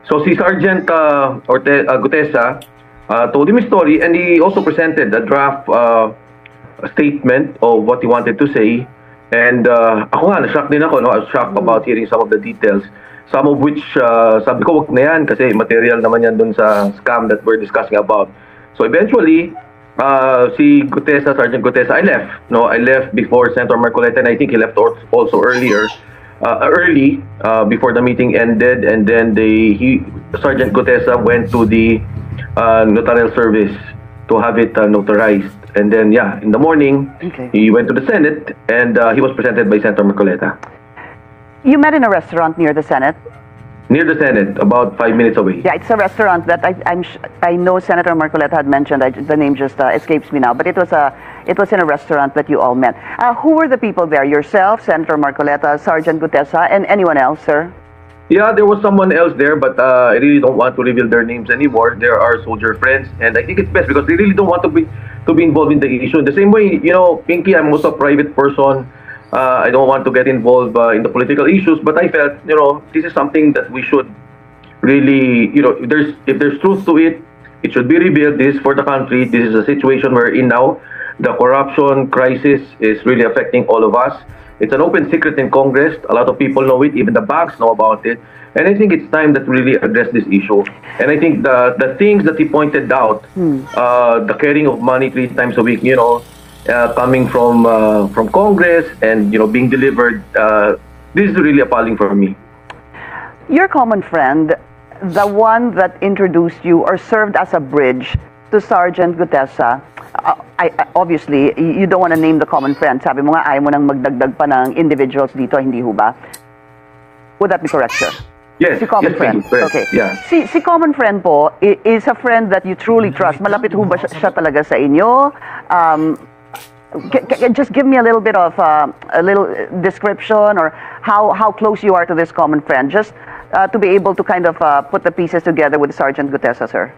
So si Sergeant Gutesa told him his story, and he also presented a draft statement of what he wanted to say. And ako nga, na-shock din ako. No? I was shocked about hearing some of the details. Some of which, sabi ko, wag na yan kasi material naman yan dun sa scam that we're discussing about. So eventually, si Gutesa, Sergeant Gutesa, I left. No, I left before Senator Marcoleta, and I think he left also early before the meeting ended. And then Sergeant Gutesa went to the notarial service to have it notarized. And then, yeah, in the morning, he went to the Senate, and he was presented by Senator Marcoleta. You met in a restaurant near the Senate? Near the Senate, about 5 minutes away. Yeah, it's a restaurant that I know Senator Marcoleta had mentioned. The name just escapes me now, but it was in a restaurant that you all met. Who were the people there? Yourself, Senator Marcoleta, Sergeant Gutesa, and anyone else, sir? Yeah, there was someone else there, but I really don't want to reveal their names anymore. There are soldier friends, and I think it's best because they really don't want to be involved in the issue. The same way, you know, Pinky, I'm also a private person. I don't want to get involved in the political issues, but I felt, you know, this is something that we should really, you know, if there's truth to it, it should be revealed. This is for the country. This is a situation we're in now. The corruption crisis is really affecting all of us. It's an open secret in Congress. A lot of people know it. Even the banks know about it. And I think it's time that we really address this issue. And I think the things that he pointed out, the carrying of money 3 times a week, you know, coming from Congress and, you know, being delivered, this is really appalling for me. Your common friend, the one that introduced you or served as a bridge to Sergeant Gutesa, obviously, you don't want to name the common friend. Sabi mo nga, ayaw mo nang magdagdag pa ng individuals dito, hindi ho ba? Would that be correct, sir? Yes. Si common friend. Okay. Yeah. Si common friend po is a friend that you truly trust. Malapit ho ba siya talaga sa inyo? Just give me a little bit of a little description or how close you are to this common friend, just to be able to kind of put the pieces together with Sergeant Gutesa, sir.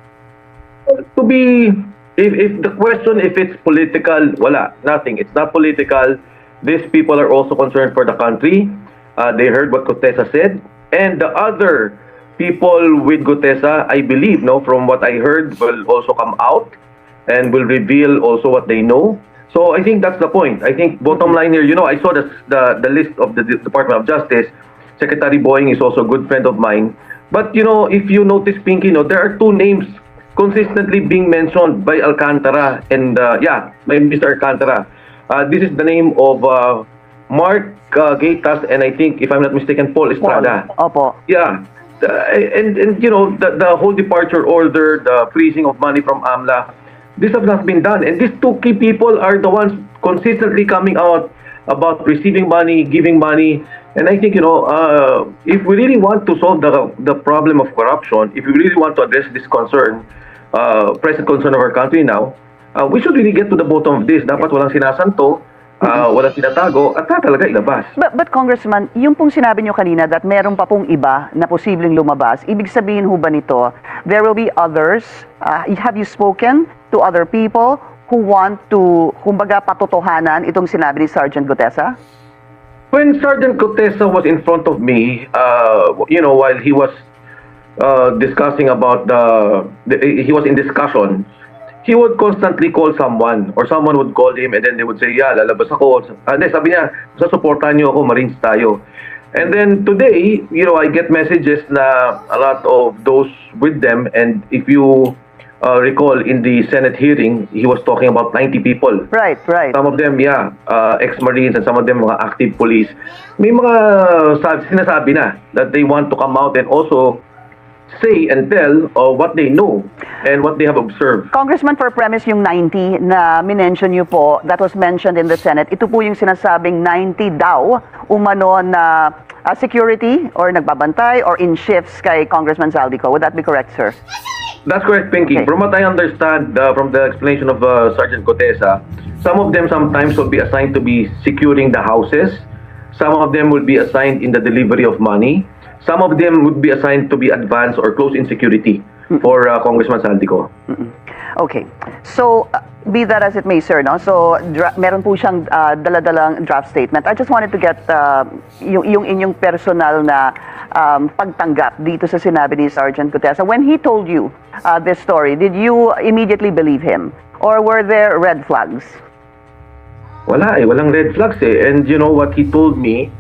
If the question, if it's political, wala, nothing. It's not political. These people are also concerned for the country. They heard what Gutesa said. And the other people with Gutesa, I believe, no, from what I heard, will also come out and will reveal also what they know. So I think that's the point. I think bottom line here, you know, I saw the list of the Department of Justice. Secretary Boying is also a good friend of mine. But, you know, if you notice, Pinky, you know, there are 2 names consistently being mentioned by Alcantara and, by Mr. Alcantara. This is the name of Mark Gaitas and I think, if I'm not mistaken, Paul Estrada. Opo. Yeah. And you know, the whole departure order, the freezing of money from AMLA, this has not been done. And these 2 key people are the ones consistently coming out about receiving money, giving money. And I think, you know, if we really want to solve the problem of corruption, if we really want to address this concern, present concern of our country now, we should really get to the bottom of this. Dapat walang sinasanto, walang tinatago, at talaga ilabas. But Congressman, yung pong sinabi nyo kanina that meron pa pong iba na posibleng lumabas, ibig sabihin ho ba nito, there will be others? Have you spoken to other people who want to, kumbaga, patotohanan itong sinabi ni Sergeant Gutesa? When Sergeant Gutesa was in front of me, you know, while he was discussing about he was in discussion, he would constantly call someone or someone would call him and then they would say, yeah, lalabas ako. Hindi, sabi niya, sasuportahan niyo ako, Marines tayo. And then today, you know, I get messages na a lot of those with them, and if you recall in the Senate hearing, he was talking about 90 people. Right. Some of them, ex-Marines, and some of them mga active police. May mga sinasabi na that they want to come out and also say and tell what they know and what they have observed. Congressman, for premise yung 90 na minention niyo po, that was mentioned in the Senate, ito po yung sinasabing 90 daw umano na security or nagbabantay or in shifts kay Congressman Zaldico. Would that be correct, sir? That's correct, Pinky. Okay. From what I understand from the explanation of Sergeant Gutesa, some of them sometimes will be assigned to be securing the houses. Some of them will be assigned in the delivery of money. Some of them would be assigned to be advanced or close in security for Congressman Zaldico. Okay. So, be that as it may, sir, no? So, meron po siyang daladalang draft statement. I just wanted to get yung inyong personal na pagtanggap dito sa sinabi ni Sergeant Gutesa. When he told you this story, did you immediately believe him? Or were there red flags? Wala walang red flags eh. And you know what he told me,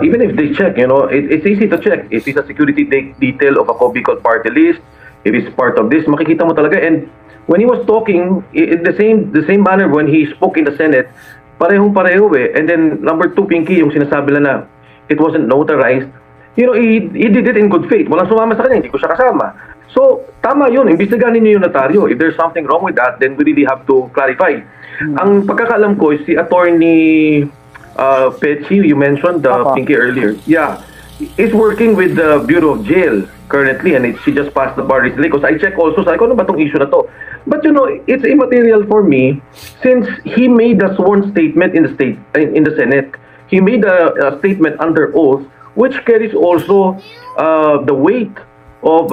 even if they check, it's easy to check. If it's a security detail of a Bicol party list, if it's part of this, makikita mo talaga. And when he was talking, in the same manner when he spoke in the Senate, parehong-pareho eh. And then number 2, Pinky, yung sinasabi na it wasn't notarized, he did it in good faith. Walang sumama sa kanya, hindi ko siya kasama. So, tama yun. Imbestigahan niyo yung notaryo. If there's something wrong with that, then we really have to clarify. Ang pagkakaalam ko is si Attorney Petchy, you mentioned Pinky earlier. Yeah, is working with the Bureau of Jail currently, and she just passed the bar recently. Because I check also, sabi ko, ano ba itong issue na to? But it's immaterial for me since he made a sworn statement in the Senate. He made a statement under oath, which carries also the weight of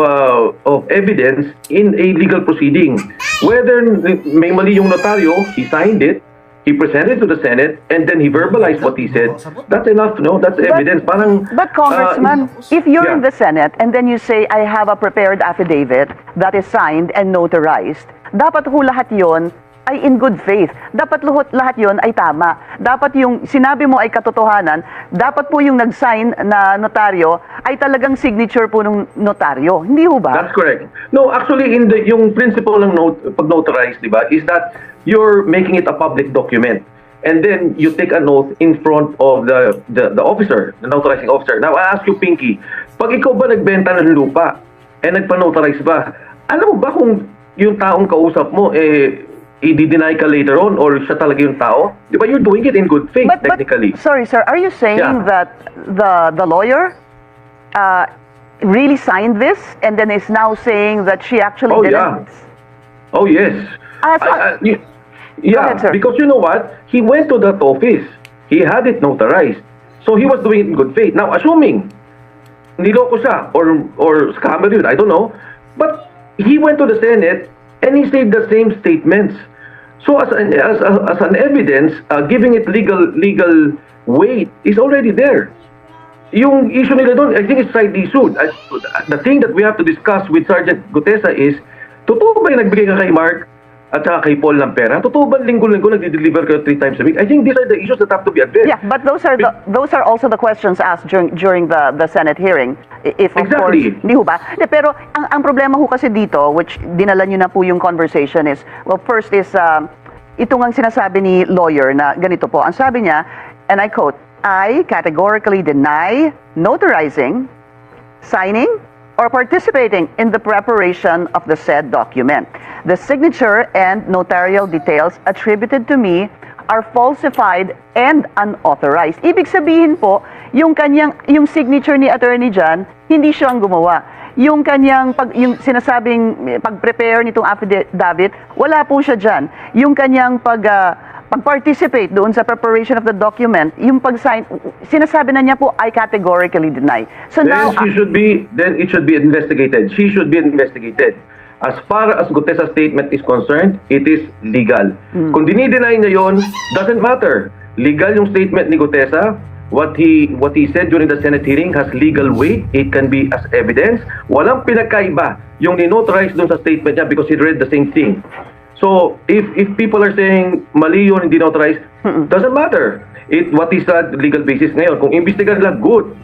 evidence in a legal proceeding. Whether may mali yung notaryo, he signed it, he presented it to the Senate, and then he verbalized what he said. That's enough, no? That's evidence. But Congressman, if you're in the Senate and then you say, I have a prepared affidavit that is signed and notarized, dapat ho lahat yon ay in good faith. Dapat lahat yon ay tama. Dapat yung sinabi mo ay katotohanan. Dapat po yung nag-sign na notaryo ay talagang signature po ng notaryo. Hindi ho ba? That's correct. No, actually, yung principle ng pag-notarize, di ba, is that you're making it a public document. And then you take an oath in front of the officer, the notarizing officer. Now, I ask you, Pinky, pag ikaw ba nagbenta ng lupa and nagpa-notarize ba, alam mo ba kung yung taong kausap mo, i-deny ka later on or siya talaga yung tao? Di ba, you're doing it in good faith, technically. Sorry, sir, are you saying that the lawyer really signed this and then is now saying that she actually didn't? Oh, yes. Ahead, sir. Because you know what? He went to that office. He had it notarized. So he was doing it in good faith. Now, assuming niloko siya or scammer yun, I don't know. But he went to the Senate and he said the same statements. So as an evidence, giving it legal weight is already there. Yung issue nila doon, I think it's rightly sued. The thing that we have to discuss with Sergeant Gutesa is, totoo ba yung nagbigay ka kay Mark at saka kay Paul ng pera? Totoo ba linggo-linggo nagdi-deliver kayo 3 times a week? I think these are the issues that have to be addressed. Yeah, but those are also the questions asked during the Senate hearing. If of Exactly. course, hindi ho ba? Pero ang problema ho kasi dito, which dinala nyo na po yung conversation is, well, first is, ito ngang sinasabi ni lawyer na ganito po. Ang sabi niya, and I quote, I categorically deny notarizing, signing, or participating in the preparation of the said document. The signature and notarial details attributed to me are falsified and unauthorized. Ibig sabihin po, yung signature ni attorney dyan, hindi siya ang gumawa. Yung yung sinasabing pag-prepare nitong affidavit, wala po siya dyan. Yung kanyang pag-participate doon sa preparation of the document, yung pag-sign, sinasabi na niya po, I categorically deny. So then now, it should be investigated. She should be investigated. As far as Gutesa's statement is concerned, it is legal. Kung dinideny niya yun, doesn't matter. Legal yung statement ni Gutesa. What he said during the Senate hearing has legal weight. It can be as evidence. Walang pinagkaiba yung ninotarize doon sa statement niya because he read the same thing. So, if people are saying mali yun, hindi notarized, doesn't matter. What is that legal basis ngayon? Kung imbestigahan nila, good.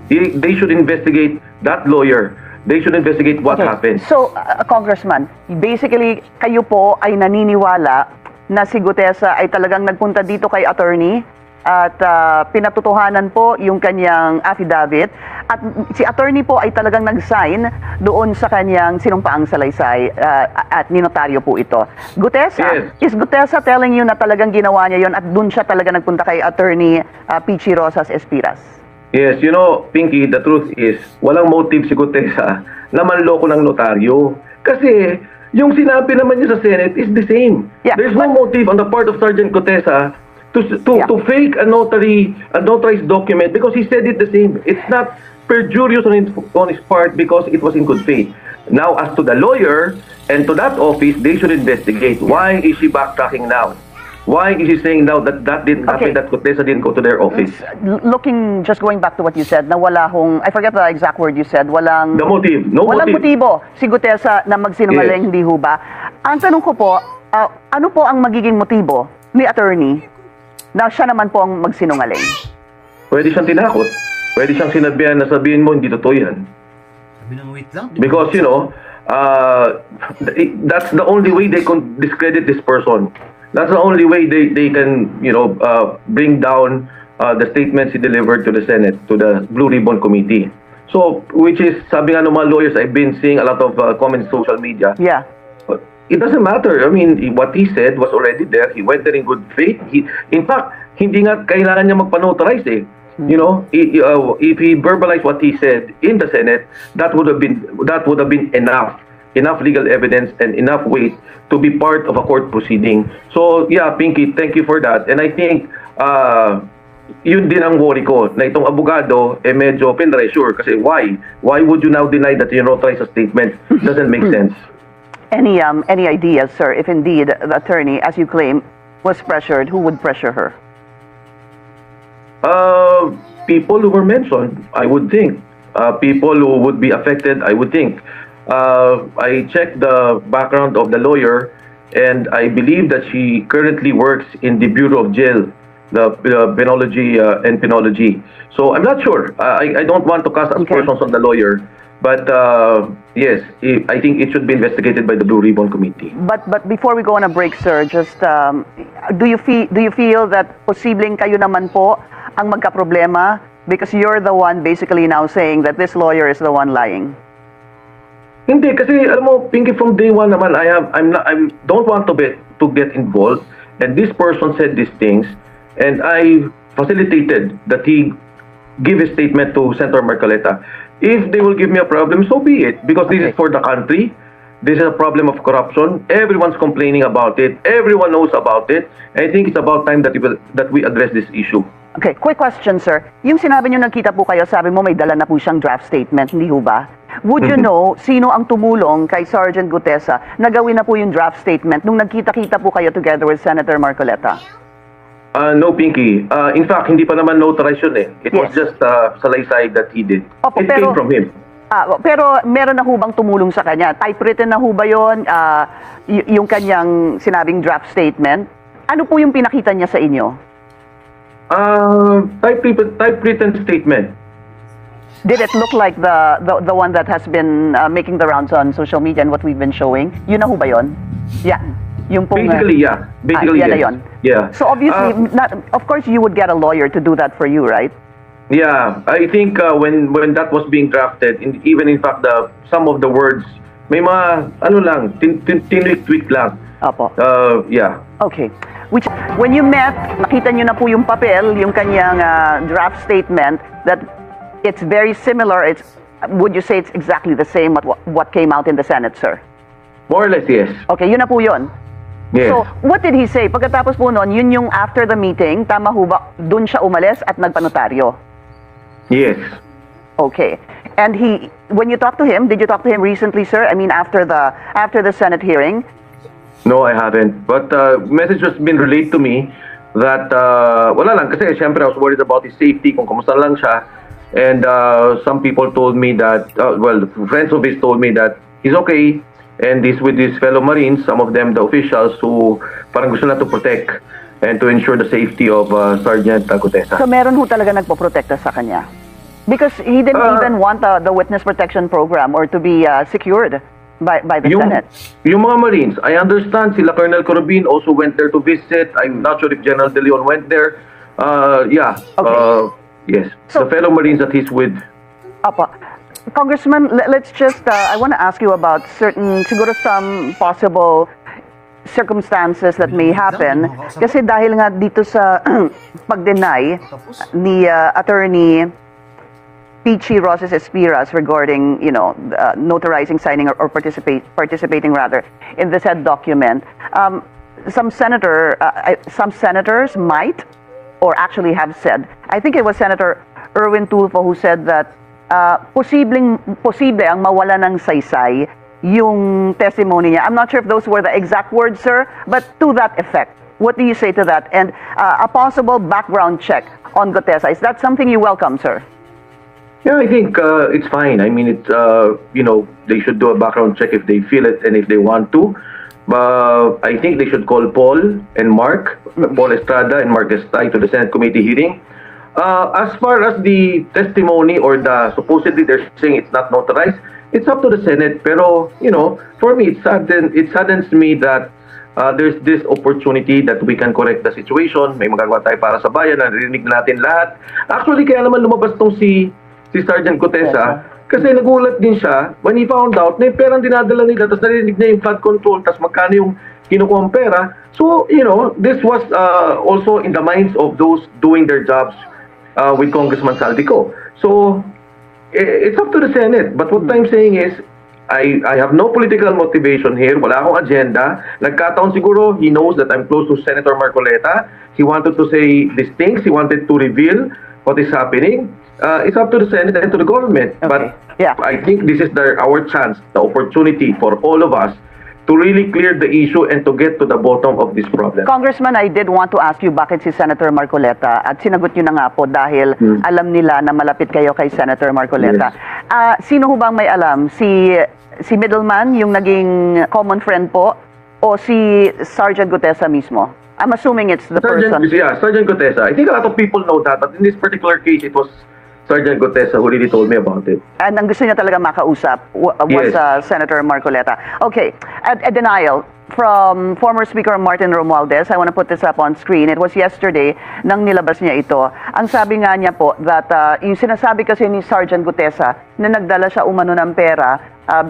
They should investigate that lawyer. They should investigate what happened. So, Congressman, basically, kayo po ay naniniwala na si Gutesa ay talagang nagpunta dito kay attorney at pinatutuhanan po yung kanyang affidavit at si attorney po ay talagang nag-sign doon sa kanyang sinumpaang salaysay at ninotaryo po ito. Gutesa, is Gutesa telling you na talagang ginawa niya yon at doon siya talaga nagpunta kay attorney Pichi Rosas Espiras? Yes, Pinky, the truth is, walang motive si Gutesa na manloko ng notaryo. Kasi yung sinabi naman niya sa Senate is the same. Yeah, There's no motive on the part of Sergeant Gutesa to fake a notarized document because he said it the same. It's not perjurious on his part because it was in good faith. Now, as to the lawyer and to that office, they should investigate. Why is she backtracking now? Why is she saying now that that didn't happen, that Gutesa didn't go to their office? Just going back to what you said, na wala hong, I forget the exact word you said, walang... The motive. No walang motive. motibo si Gutesa na magsinungaling, hindi ho ba? Ang tanong ko po, ano po ang magiging motibo ni attorney na siya naman po ang magsinungaling? Pwede siyang tinakot. Pwede siyang sinabihan na sabihin mo, hindi totoo yan. Because, you know, that's the only way they can discredit this person. That's the only way they can, you know, bring down the statements he delivered to the Senate, to the Blue Ribbon Committee. So, which is, sabi nga ng mga lawyers, I've been seeing a lot of comments in social media. Yeah. But it doesn't matter. I mean, what he said was already there. He went there in good faith. In fact, hindi nga kailangan niya magpa-notarize eh. You know, if he verbalized what he said in the Senate, that would have been enough legal evidence and enough weight to be part of a court proceeding. So yeah, Pinky, thank you for that. And I think yun din ang worry ko na itong abogado medyo pinressure kasi why would you now deny that you notarize a statement? Doesn't make sense. Any ideas, sir, if indeed the attorney, as you claim, was pressured, who would pressure her? People who were mentioned, I would think. People who would be affected, I would think. I checked the background of the lawyer, and I believe that she currently works in the Bureau of Jail, the penology and penology. So I'm not sure. I don't want to cast aspersions on the lawyer, but yes, I think it should be investigated by the Blue Ribbon Committee. But before we go on a break, sir, just do you feel that posibleng kayo naman po ang magkaproblema because you're the one basically now saying that this lawyer is the one lying? Hindi kasi alam mo, Pinky, from day one naman I don't want to get involved, and this person said these things and I facilitated that he give a statement to Senator Marcoleta. If they will give me a problem, so be it, because this is for the country. This is a problem of corruption. Everyone's complaining about it. Everyone knows about it. I think it's about time that we address this issue. Okay, quick question, sir. Yung sinabi nyo nagkita po kayo, sabi mo may dala na po siyang draft statement, hindi ho ba? Would you know sino ang tumulong kay Sergeant Gutesa na gawin na po yung draft statement nung nagkita-kita po kayo together with Senator Marcoleta? No, Pinky. In fact, hindi pa naman notarized yun eh. It was just salaysay that he did. Opo, it came from him. Pero meron na ho bang tumulong sa kanya? Typewritten na ho ba yun? Yung kanyang sinabing draft statement? Ano po yung pinakita niya sa inyo? Typewritten statement. Did it look like the one that has been making the rounds on social media and what we've been showing? Yun na ho ba yun? Yan. Yung pong, basically, yeah. Basically, yan yes. na yun. Yeah. So obviously, of course, you would get a lawyer to do that for you, right? Yeah. I think when that was being drafted, even in fact, some of the words, may mga, ano lang, tinwik-tweak lang. Opo. Yeah. Okay. Which, when you met, nakita nyo na po yung papel, yung kanyang draft statement, that it's very similar. Would you say it's exactly the same what came out in the Senate, sir? More or less, yes. Okay, yun na po yun. Yes. So, what did he say? Pagkatapos po nun, yun yung after the meeting, tama ho ba, dun siya umalis at nagpanotaryo? Yes. Okay. And when you talked to him, did you talk to him recently, sir? I mean, after the Senate hearing? No, I haven't. But message has been relayed to me that, wala lang, kasi syempre I was worried about his safety, kung kamusta lang siya. And some people told me that, well, friends of his told me that he's okay, and he's with his fellow Marines, some of them the officials who parang gusto na to protect and to ensure the safety of Sergeant Gutesa. So meron ho talaga nagpoprotekta sa kanya? Because he didn't even want the witness protection program or to be secured by the Senate. Yung mga Marines, I understand sila Colonel Corobin also went there to visit. I'm not sure if General De Leon went there. Yeah. Okay. Yes. So, the fellow Marines that he's with. Apa. Congressman, let's just, I want to ask you about siguro some possible circumstances that may happen. Kasi dahil nga dito sa pag-deny ni Attorney Pichi Rosas Espiras regarding, notarizing, signing, or participating rather in the said document, some senators might or actually have said, I think it was Senator Erwin Tulfo who said that posible ang mawala ng saysay yung testimony niya. I'm not sure if those were the exact words, sir, but to that effect. What do you say to that? And a possible background check on Gutesa, is that something you welcome, sir? Yeah, I think it's fine. I mean, it's they should do a background check if they feel it and if they want to. I think they should call Paul and Mark, Paul Estrada and Mark Estay to the Senate committee hearing. As far as the testimony or the supposedly they're saying it's not notarized, it's up to the Senate. Pero, for me, it saddens me that there's this opportunity that we can correct the situation. May magagawa tayo para sa bayan, narinig natin lahat. Actually, kaya naman lumabas tong si Sergeant Gutesa, kasi nagulat din siya when he found out na yung perang dinadala nila, tapos narinig niya yung flood control, tapos magkano yung kinukuha ang pera. So, this was also in the minds of those doing their jobs with Congressman Saldico. So, it's up to the Senate. But what I'm saying is, I have no political motivation here. Wala akong agenda. Nagkataon siguro, he knows that I'm close to Senator Marcoleta. He wanted to say these things. He wanted to reveal what is happening. It's up to the Senate and to the government. Okay. But Yeah. I think this is our chance, the opportunity for all of us to really clear the issue and to get to the bottom of this problem. Congressman, I did want to ask you bakit si Senator Marcoleta, at sinagot nyo na nga po dahil alam nila na malapit kayo kay Senator Marcoleta. Sino ho bang may alam? Si Middleman, yung naging common friend po, o si Sergeant Gutesa mismo? I'm assuming it's the person. Yeah, Sergeant Gutesa. I think a lot of people know that, but in this particular case, it was Sergeant Gutesa who really told me about it. And ang gusto niya talaga makausap was Yes. Senator Marcoleta. Okay, a denial from former Speaker Martin Romualdez. I want to put this up on screen. It was yesterday nang nilabas niya ito. Ang sabi nga niya po that yung sinasabi kasi ni Sergeant Gutesa na nagdala siya umano ng pera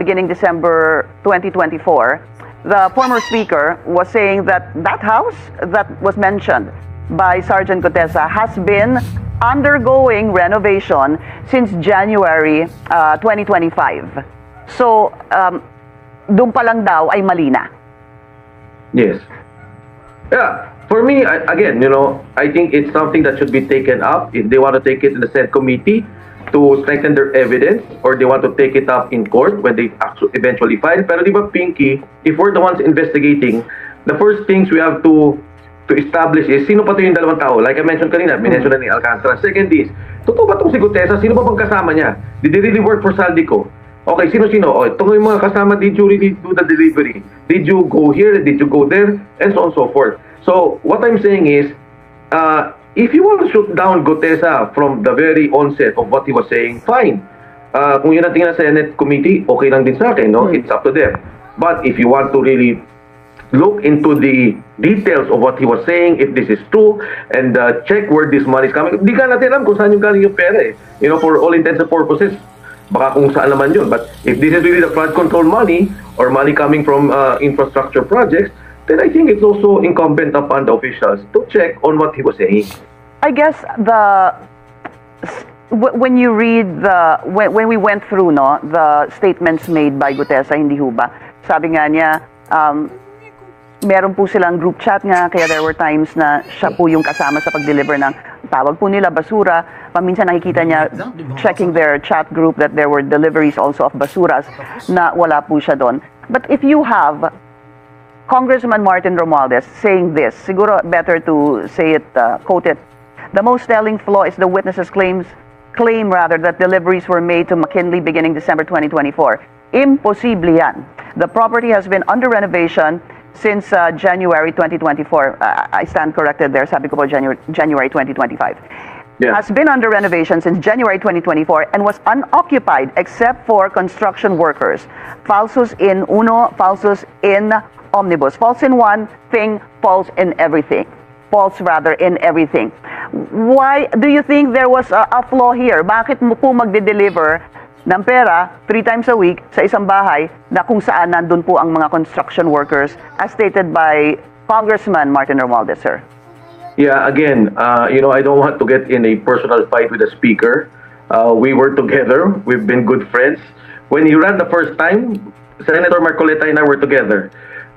beginning December 2024, the former Speaker was saying that that house that was mentioned by Sergeant Gutesa has been undergoing renovation since January 2025. So, doon pa lang daw ay mali na. Yes. Yeah. For me, again, I think it's something that should be taken up if they want to take it in the Senate committee to strengthen their evidence, or they want to take it up in court when they actually eventually file. Pero di ba, Pinky, if we're the ones investigating, the first things we have to establish is sino pa ito yung dalawang tao. Like I mentioned kanina, minention na ni Alcantara. Second is, totoo ba itong si Gutesa? Sino ba bang kasama niya? Did they really work for Saldico? Okay, sino-sino? O, itong yung mga kasama, did you really do the delivery? Did you go here? Did you go there? And so on and so forth. So, what I'm saying is, if you want to shoot down Gutesa from the very onset of what he was saying, fine. Kung yun ang tingin ng Senate Committee, okay lang din sa akin, no? It's up to them. But if you want to really look into the details of what he was saying, if this is true, and check where this money is coming. Hindi ka natin alam kung saan yung galing yung pera eh. For all intents and purposes, baka kung saan naman yun. But if this is really the flood control money, or money coming from infrastructure projects, then I think it's also incumbent upon the officials to check on what he was saying. I guess when you read when we went through the statements made by Gutesa, hindi ho ba? Sabi nga niya, meron po silang group chat nga, kaya there were times na siya po yung kasama sa pag-deliver ng tawag po nila basura. Paminsan nakikita niya checking their chat group that there were deliveries also of basuras na wala po siya doon. But if you have Congressman Martin Romualdez saying this, siguro better to say it, quote it, the most telling flaw is the witnesses claim that deliveries were made to McKinley beginning December 2024. Imposible yan. The property has been under renovation since January 2024. I stand corrected there. Sabi ko po January 2025. Yeah. Has been under renovation since January 2024 and was unoccupied except for construction workers. Falsus in uno, falsus in omnibus. False in one thing, false in everything. False rather in everything. Why do you think there was a flaw here? Bakit mo po magde-deliver ng pera 3 times a week sa isang bahay na kung saan nandun po ang mga construction workers as stated by Congressman Martin Romualdez, sir? Yeah, again, I don't want to get in a personal fight with the speaker. We were together. We've been good friends. When he ran the first time, Senator Marcoleta and I were together.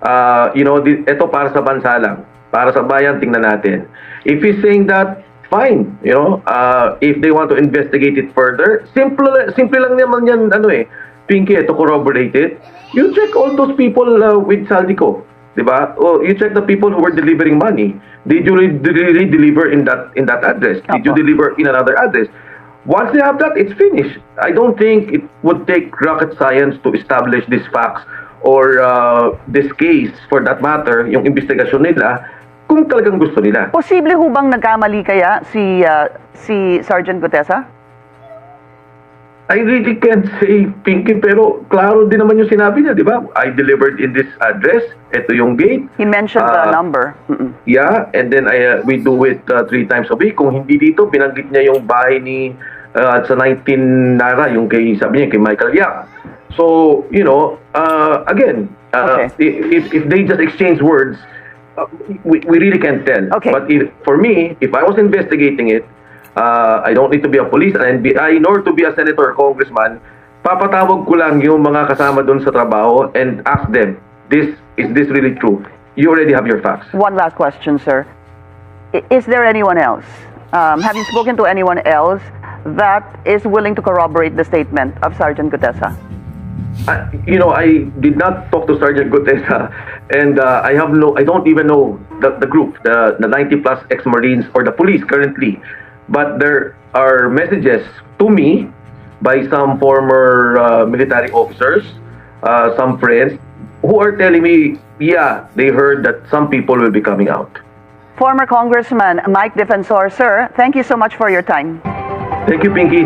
Ito para sa bansa lang. Para sa bayan, tingnan natin. If he's saying that, fine, if they want to investigate it further, simple lang naman yan, Pinky, to corroborate it. You check all those people with Saldico, di ba? Oh, you check the people who were delivering money. Did you really deliver in that address? Did you deliver in another address? Once they have that, it's finished. I don't think it would take rocket science to establish these facts or this case, for that matter, yung investigasyon nila, kung talagang gusto nila. Posible ho bang nagkamali kaya si Sergeant Gutesa? I really can't say, Pinky, pero klaro din naman yung sinabi niya, di ba? I delivered in this address, ito yung gate. He mentioned the number. Yeah, and then we do it 3 times a week. Kung hindi dito, binanggit niya yung bahay ni sa 19 Nara, yung sabi niya, kay Michael Yap. So, again, Okay. if they just exchange words, we really can't tell. Okay. But for me, if I was investigating it, I don't need to be a police, an NBI, nor to be a senator or congressman. Papatawag ko lang yung mga kasama doon sa trabaho and ask them, is this really true? You already have your facts. One last question, sir. Is there anyone else? Have you spoken to anyone else that is willing to corroborate the statement of Sergeant Gutesa? I did not talk to Sergeant Gutesa, and I don't even know the group, the 90 plus ex-Marines or the police currently. But there are messages to me by some former military officers, some friends, who are telling me, yeah, they heard that some people will be coming out. Former Congressman Mike Defensor, sir, thank you so much for your time. Thank you, Pinky.